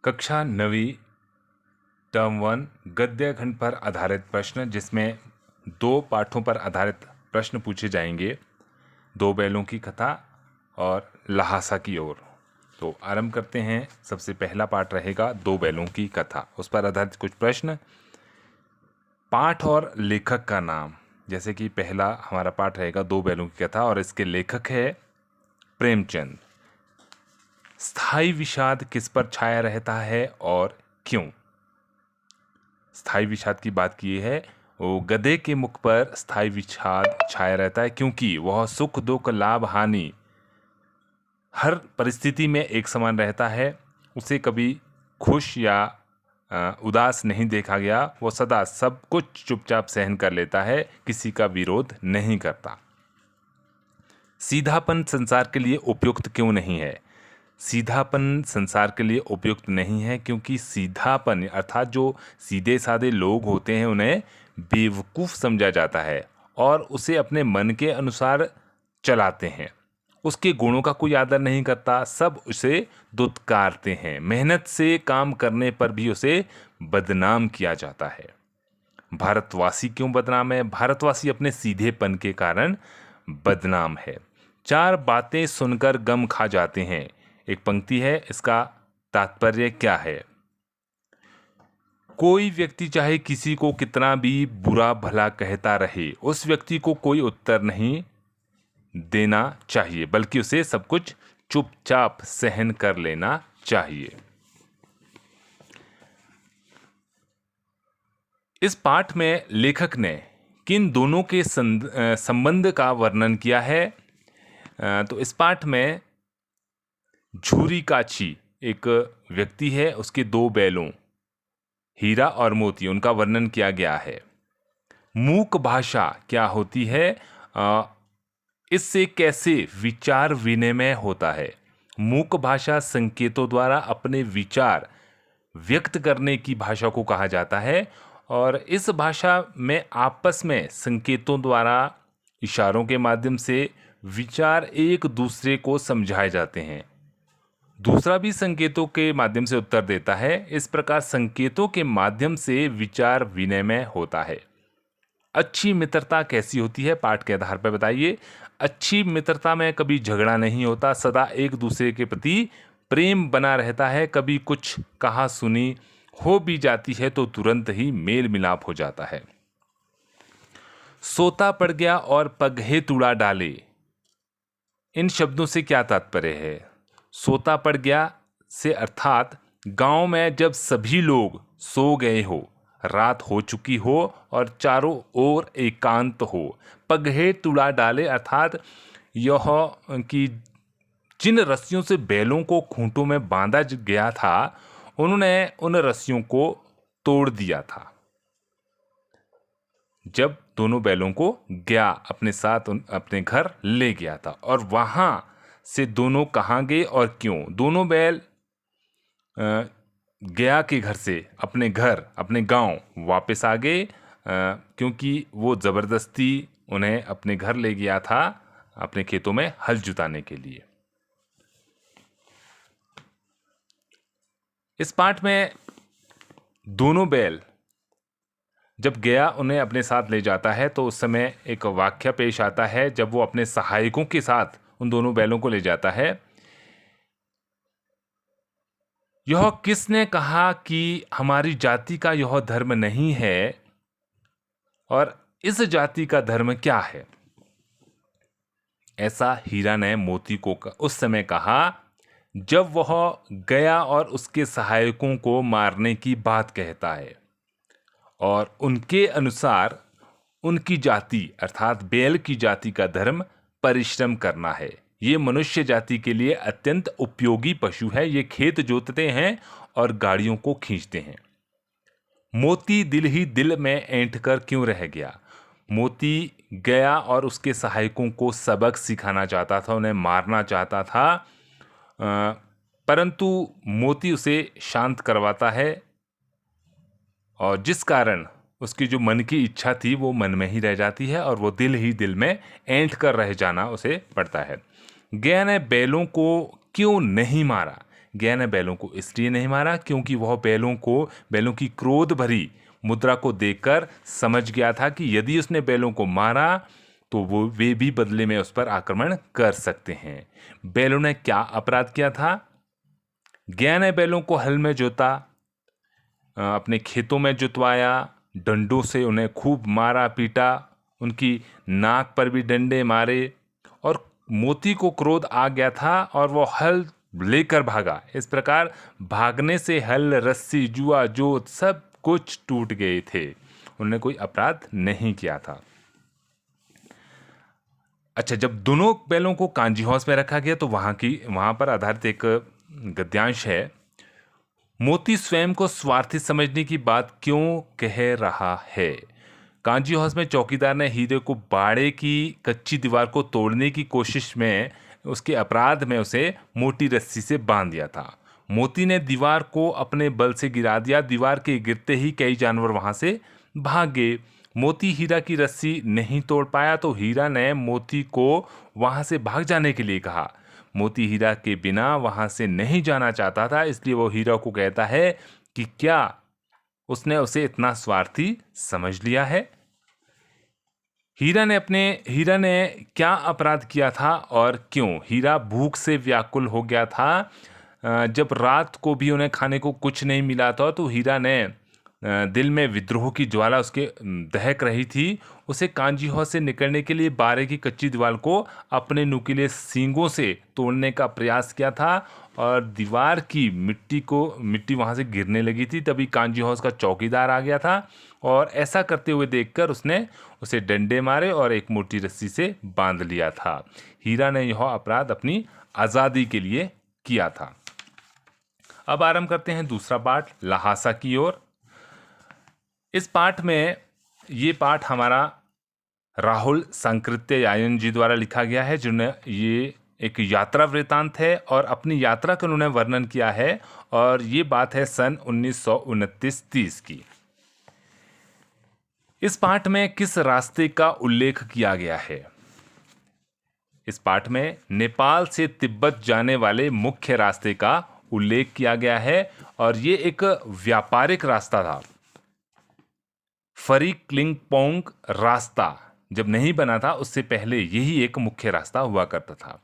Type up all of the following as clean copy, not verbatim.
कक्षा 9वीं टर्म 1 गद्य खंड पर आधारित प्रश्न, जिसमें 2 पाठों पर आधारित प्रश्न पूछे जाएंगे। 2 बैलों की कथा और लहासा की ओर। तो आरंभ करते हैं। सबसे पहला पाठ रहेगा 2 बैलों की कथा, उस पर आधारित कुछ प्रश्न। पाठ और लेखक का नाम, जैसे कि पहला हमारा पाठ रहेगा 2 बैलों की कथा और इसके लेखक है प्रेमचंद। स्थायी विषाद किस पर छाया रहता है और क्यों? स्थायी विषाद की बात की है, वो गधे के मुख पर स्थायी विषाद छाया रहता है क्योंकि वह सुख दुख लाभ हानि हर परिस्थिति में एक समान रहता है। उसे कभी खुश या उदास नहीं देखा गया। वो सदा सब कुछ चुपचाप सहन कर लेता है, किसी का विरोध नहीं करता। सीधापन संसार के लिए उपयुक्त क्यों नहीं है? सीधापन संसार के लिए उपयुक्त नहीं है क्योंकि सीधापन अर्थात जो सीधे साधे लोग होते हैं उन्हें बेवकूफ़ समझा जाता है और उसे अपने मन के अनुसार चलाते हैं। उसके गुणों का कोई आदर नहीं करता, सब उसे दुत्कारते हैं। मेहनत से काम करने पर भी उसे बदनाम किया जाता है। भारतवासी क्यों बदनाम है? भारतवासी अपने सीधेपन के कारण बदनाम है। 4 बातें सुनकर गम खा जाते हैं। एक पंक्ति है, इसका तात्पर्य क्या है? कोई व्यक्ति चाहे किसी को कितना भी बुरा भला कहता रहे, उस व्यक्ति को कोई उत्तर नहीं देना चाहिए, बल्कि उसे सब कुछ चुपचाप सहन कर लेना चाहिए। इस पाठ में लेखक ने किन दोनों के संबंध का वर्णन किया है? तो इस पाठ में झूरी काची एक व्यक्ति है, उसके 2 बैलों हीरा और मोती, उनका वर्णन किया गया है। मूक भाषा क्या होती है? इससे कैसे विचार विनिमय होता है? मूक भाषा संकेतों द्वारा अपने विचार व्यक्त करने की भाषा को कहा जाता है और इस भाषा में आपस में संकेतों द्वारा, इशारों के माध्यम से विचार एक दूसरे को समझाए जाते हैं। दूसरा भी संकेतों के माध्यम से उत्तर देता है। इस प्रकार संकेतों के माध्यम से विचार विनिमय होता है। अच्छी मित्रता कैसी होती है? पाठ के आधार पर बताइए। अच्छी मित्रता में कभी झगड़ा नहीं होता, सदा एक दूसरे के प्रति प्रेम बना रहता है। कभी कुछ कहा सुनी हो भी जाती है तो तुरंत ही मेल मिलाप हो जाता है। सोता पड़ गया और पगहे तुड़ा डाले, इन शब्दों से क्या तात्पर्य है? सोता पड़ गया से अर्थात गांव में जब सभी लोग सो गए हो, रात हो चुकी हो और चारों ओर एकांत हो। पगहे तुड़ा डाले अर्थात यह कि जिन रस्सियों से बैलों को खूंटों में बांधा गया था, उन्होंने उन रस्सियों को तोड़ दिया था। जब दोनों बैलों को गया अपने साथ अपने घर ले गया था, और वहां से दोनों कहाँ गए और क्यों? दोनों बैल गया के घर से अपने घर, अपने गांव वापस आ गए क्योंकि वो ज़बरदस्ती उन्हें अपने घर ले गया था अपने खेतों में हल जुताने के लिए। इस पाठ में दोनों बैल जब गया उन्हें अपने साथ ले जाता है तो उस समय एक वाक्य पेश आता है जब वो अपने सहायकों के साथ उन दोनों बैलों को ले जाता है। यह किसने कहा कि हमारी जाति का यह धर्म नहीं है और इस जाति का धर्म क्या है? ऐसा हीरा ने मोती को उस समय कहा जब वह गया और उसके सहायकों को मारने की बात कहता है और उनके अनुसार उनकी जाति अर्थात बैल की जाति का धर्म परिश्रम करना है। ये मनुष्य जाति के लिए अत्यंत उपयोगी पशु है। ये खेत जोतते हैं और गाड़ियों को खींचते हैं। मोती दिल ही दिल में ऐंठ कर क्यों रह गया? मोती गया और उसके सहायकों को सबक सिखाना चाहता था, उन्हें मारना चाहता था, परंतु मोती उसे शांत करवाता है और जिस कारण उसकी जो मन की इच्छा थी वो मन में ही रह जाती है और वो दिल ही दिल में ऐंठ कर रह जाना उसे पड़ता है। गया ने बैलों को क्यों नहीं मारा? गया ने बैलों को इसलिए नहीं मारा क्योंकि वह बैलों की क्रोध भरी मुद्रा को देखकर समझ गया था कि यदि उसने बैलों को मारा तो वे भी बदले में उस पर आक्रमण कर सकते हैं। बैलों ने क्या अपराध किया था? गया ने बैलों को हल में जोता, अपने खेतों में जुतवाया, डंडों से उन्हें खूब मारा पीटा, उनकी नाक पर भी डंडे मारे, और मोती को क्रोध आ गया था और वो हल लेकर भागा। इस प्रकार भागने से हल, रस्सी, जुआ, जोत सब कुछ टूट गए थे। उन्होंने कोई अपराध नहीं किया था। अच्छा, जब दोनों बैलों को कांजी हाउस में रखा गया तो वहां पर आधारित एक गद्यांश है। मोती स्वयं को स्वार्थी समझने की बात क्यों कह रहा है? कांजी हाउस में चौकीदार ने हीरे को बाड़े की कच्ची दीवार को तोड़ने की कोशिश में उसके अपराध में उसे मोटी रस्सी से बांध दिया था। मोती ने दीवार को अपने बल से गिरा दिया। दीवार के गिरते ही कई जानवर वहां से भाग गए। मोती हीरा की रस्सी नहीं तोड़ पाया तो हीरा ने मोती को वहां से भाग जाने के लिए कहा। मोती हीरा के बिना वहां से नहीं जाना चाहता था, इसलिए वो हीरा को कहता है कि क्या उसने उसे इतना स्वार्थी समझ लिया है? हीरा ने क्या अपराध किया था और क्यों? हीरा भूख से व्याकुल हो गया था। जब रात को भी उन्हें खाने को कुछ नहीं मिला था तो हीरा ने दिल में विद्रोह की ज्वाला उसके दहक रही थी। उसे कांजी हाउस से निकलने के लिए बारे की कच्ची दीवार को अपने नुकीले सींगों से तोड़ने का प्रयास किया था और दीवार की मिट्टी वहां से गिरने लगी थी। तभी कांजी हाउस का चौकीदार आ गया था और ऐसा करते हुए देखकर उसने उसे डंडे मारे और एक मोटी रस्सी से बांध लिया था। हीरा ने यह अपराध अपनी आज़ादी के लिए किया था। अब आरंभ करते हैं दूसरा पाठ, लहासा की ओर। इस पाठ में ये पाठ हमारा राहुल सांकृत्यायन जी द्वारा लिखा गया है, जिन्होंने ये एक यात्रा वृतांत है और अपनी यात्रा का उन्होंने वर्णन किया है और ये बात है सन 1929-30 की। इस पाठ में किस रास्ते का उल्लेख किया गया है? इस पाठ में नेपाल से तिब्बत जाने वाले मुख्य रास्ते का उल्लेख किया गया है और ये एक व्यापारिक रास्ता था। फरीक्लिंगपोंग रास्ता जब नहीं बना था उससे पहले यही एक मुख्य रास्ता हुआ करता था।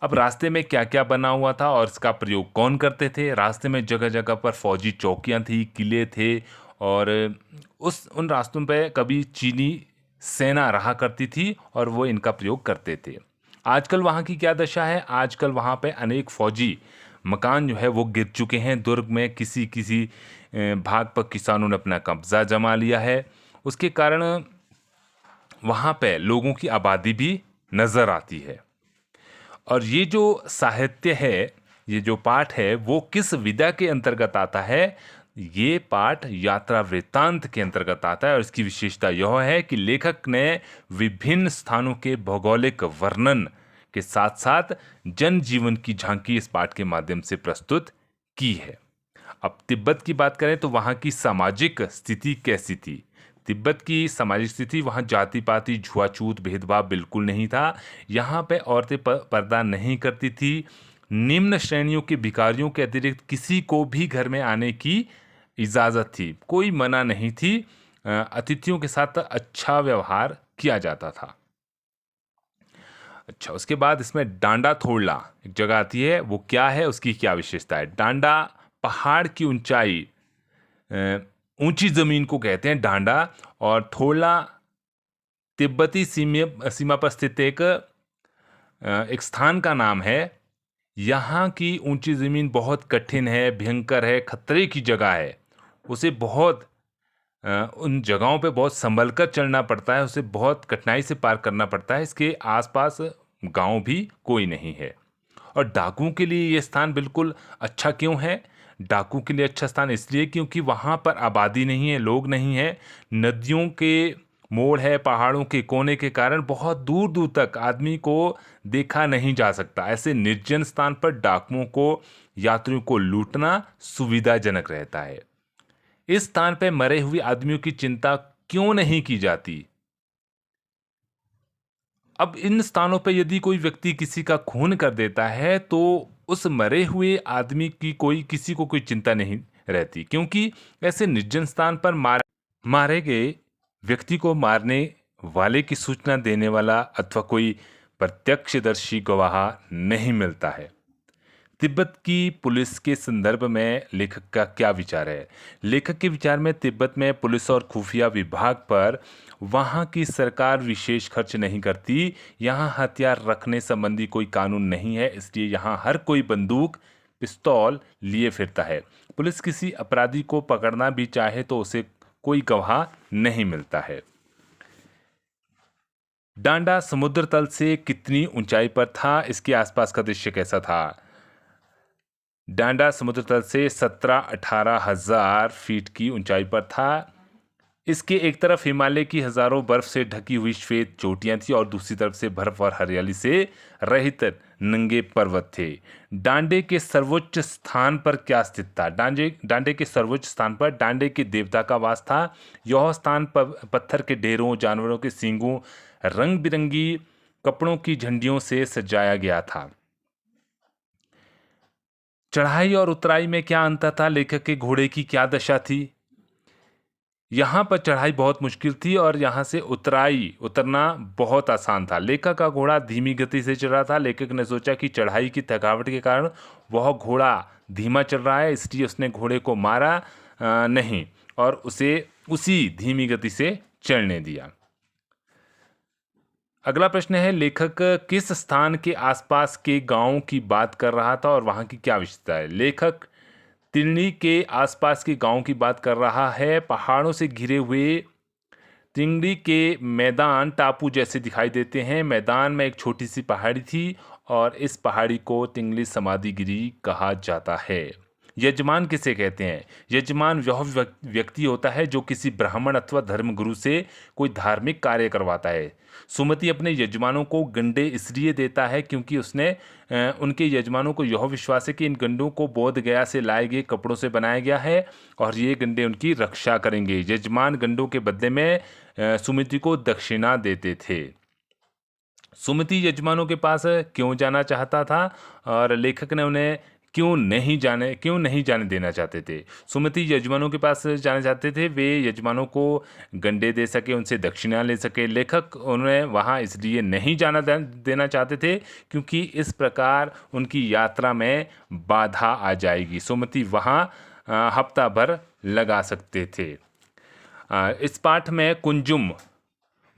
अब रास्ते में क्या क्या बना हुआ था और इसका प्रयोग कौन करते थे? रास्ते में जगह जगह पर फौजी चौकियां थी, किले थे और उन रास्तों पे कभी चीनी सेना रहा करती थी और वो इनका प्रयोग करते थे। आजकल वहाँ की क्या दशा है? आजकल वहाँ पे अनेक फौजी मकान जो है वो गिर चुके हैं। दुर्ग में किसी किसी भाग पर किसानों ने अपना कब्जा जमा लिया है। उसके कारण वहाँ पे लोगों की आबादी भी नज़र आती है। और ये जो साहित्य है, ये जो पाठ है वो किस विधा के अंतर्गत आता है? ये पाठ यात्रा वृत्तांत के अंतर्गत आता है और इसकी विशेषता यह है कि लेखक ने विभिन्न स्थानों के भौगोलिक वर्णन के साथ साथ जनजीवन की झांकी इस पाठ के माध्यम से प्रस्तुत की है। अब तिब्बत की बात करें तो वहाँ की सामाजिक स्थिति कैसी थी? तिब्बत की सामाजिक स्थिति, वहाँ जाति पाति छुआछूत भेदभाव बिल्कुल नहीं था। यहाँ पे औरतें पर्दा नहीं करती थी। निम्न श्रेणियों के भिखारियों के अतिरिक्त किसी को भी घर में आने की इजाज़त थी, कोई मना नहीं थी। अतिथियों के साथ अच्छा व्यवहार किया जाता था। अच्छा, उसके बाद इसमें डांडा थोड़ला एक जगह आती है, वो क्या है, उसकी क्या विशेषता है? डांडा पहाड़ की ऊंचाई, ऊंची जमीन को कहते हैं डांडा, और थोड़ला तिब्बती सीमा पर स्थित एक स्थान का नाम है। यहाँ की ऊंची जमीन बहुत कठिन है, भयंकर है, खतरे की जगह है। उसे उन जगहों पे बहुत संभल कर चलना पड़ता है, उसे बहुत कठिनाई से पार करना पड़ता है। इसके आसपास गांव भी कोई नहीं है। और डाकुओं के लिए ये स्थान बिल्कुल अच्छा क्यों है? डाकू के लिए अच्छा स्थान इसलिए क्योंकि वहाँ पर आबादी नहीं है, लोग नहीं है, नदियों के मोड़ है, पहाड़ों के कोने के कारण बहुत दूर दूर तक आदमी को देखा नहीं जा सकता। ऐसे निर्जन स्थान पर डाकुओं को, यात्रियों को लूटना सुविधाजनक रहता है। इस स्थान पर मरे हुए आदमियों की चिंता क्यों नहीं की जाती? अब इन स्थानों पर यदि कोई व्यक्ति किसी का खून कर देता है तो उस मरे हुए आदमी की किसी को कोई चिंता नहीं रहती, क्योंकि ऐसे निर्जन स्थान पर मारे गए व्यक्ति को मारने वाले की सूचना देने वाला अथवा कोई प्रत्यक्षदर्शी गवाह नहीं मिलता है। तिब्बत की पुलिस के संदर्भ में लेखक का क्या विचार है? लेखक के विचार में तिब्बत में पुलिस और खुफिया विभाग पर वहाँ की सरकार विशेष खर्च नहीं करती। यहाँ हथियार रखने संबंधी कोई कानून नहीं है, इसलिए यहाँ हर कोई बंदूक पिस्तौल लिए फिरता है। पुलिस किसी अपराधी को पकड़ना भी चाहे तो उसे कोई गवाह नहीं मिलता है। डांडा समुद्र तल से कितनी ऊंचाई पर था? इसके आसपास का दृश्य कैसा था? डांडा समुद्र तल से 17-18 हजार फीट की ऊंचाई पर था। इसके एक तरफ हिमालय की हजारों बर्फ से ढकी हुई श्वेत चोटियां थी और दूसरी तरफ से बर्फ और हरियाली से रहित नंगे पर्वत थे। डांडे के सर्वोच्च स्थान पर क्या स्थित था? डांडे के सर्वोच्च स्थान पर डांडे के देवता का वास था। यह स्थान पत्थर के ढेरों, जानवरों के सींगों, रंग बिरंगी कपड़ों की झंडियों से सजाया गया था। चढ़ाई और उतराई में क्या अंतर था? लेखक के घोड़े की क्या दशा थी? यहां पर चढ़ाई बहुत मुश्किल थी और यहां से उतरना बहुत आसान था। लेखक का घोड़ा धीमी गति से चल रहा था। लेखक ने सोचा कि चढ़ाई की थकावट के कारण वह घोड़ा धीमा चल रहा है, इसलिए उसने घोड़े को मारा नहीं और उसे उसी धीमी गति से चलने दिया। अगला प्रश्न है, लेखक किस स्थान के आसपास के गांव की बात कर रहा था और वहां की क्या विशेषता है? लेखक तिरनी के आसपास के गांव की बात कर रहा है। पहाड़ों से घिरे हुए तिंगड़ी के मैदान टापू जैसे दिखाई देते हैं। मैदान में एक छोटी सी पहाड़ी थी और इस पहाड़ी को तिंगली समाधिगिरी कहा जाता है। यजमान किसे कहते हैं? यजमान वह व्यक्ति होता है जो किसी ब्राह्मण अथवा धर्मगुरु से कोई धार्मिक कार्य करवाता है। सुमति अपने यजमानों को गंडे इसलिए देता है क्योंकि उसने उनके यजमानों को यह विश्वास है कि इन गंडों को बोध गया से लाए गए कपड़ों से बनाया गया है और ये गंडे उनकी रक्षा करेंगे। यजमान गंडों के बदले में सुमति को दक्षिणा देते थे। सुमति यजमानों के पास क्यों जाना चाहता था और लेखक ने उन्हें क्यों नहीं जाने देना चाहते थे? सुमति यजमानों के पास जाना चाहते थे, वे यजमानों को गंडे दे सके, उनसे दक्षिणा ले सके। लेखक उन्हें वहाँ इसलिए नहीं जाना देना चाहते थे क्योंकि इस प्रकार उनकी यात्रा में बाधा आ जाएगी। सुमति वहाँ हफ्ता भर लगा सकते थे। इस पाठ में कुंजुम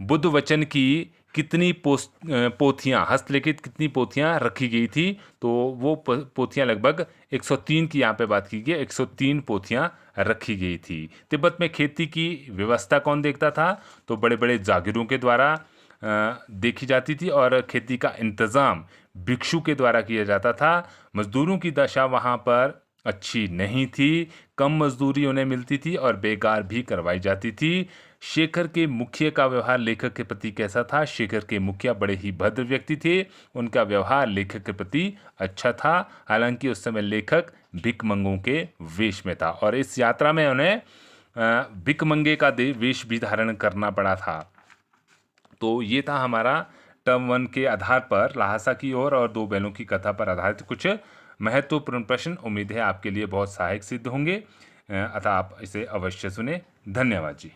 बुद्ध वचन की कितनी पोथियाँ, हस्तलिखित कितनी पोथियाँ रखी गई थी? तो वो पोथियाँ लगभग 103 की यहाँ पे बात की गई, 103 पोथियाँ रखी गई थी। तिब्बत में खेती की व्यवस्था कौन देखता था? तो बड़े बड़े जागीरों के द्वारा देखी जाती थी और खेती का इंतज़ाम भिक्षु के द्वारा किया जाता था। मजदूरों की दशा वहाँ पर अच्छी नहीं थी, कम मजदूरी उन्हें मिलती थी और बेकार भी करवाई जाती थी। शेखर के मुखिया का व्यवहार लेखक के प्रति कैसा था? शेखर के मुखिया बड़े ही भद्र व्यक्ति थे, उनका व्यवहार लेखक के प्रति अच्छा था। हालांकि उस समय लेखक भिकमंगों के वेश में था और इस यात्रा में उन्हें भिकमंगे का वेश भी धारण करना पड़ा था। तो ये था हमारा टर्म 1 के आधार पर ल्हासा की ओर और दो बैलों की कथा पर आधारित कुछ महत्वपूर्ण प्रश्न। उम्मीद है आपके लिए बहुत सहायक सिद्ध होंगे, अतः आप इसे अवश्य सुने। धन्यवाद जी।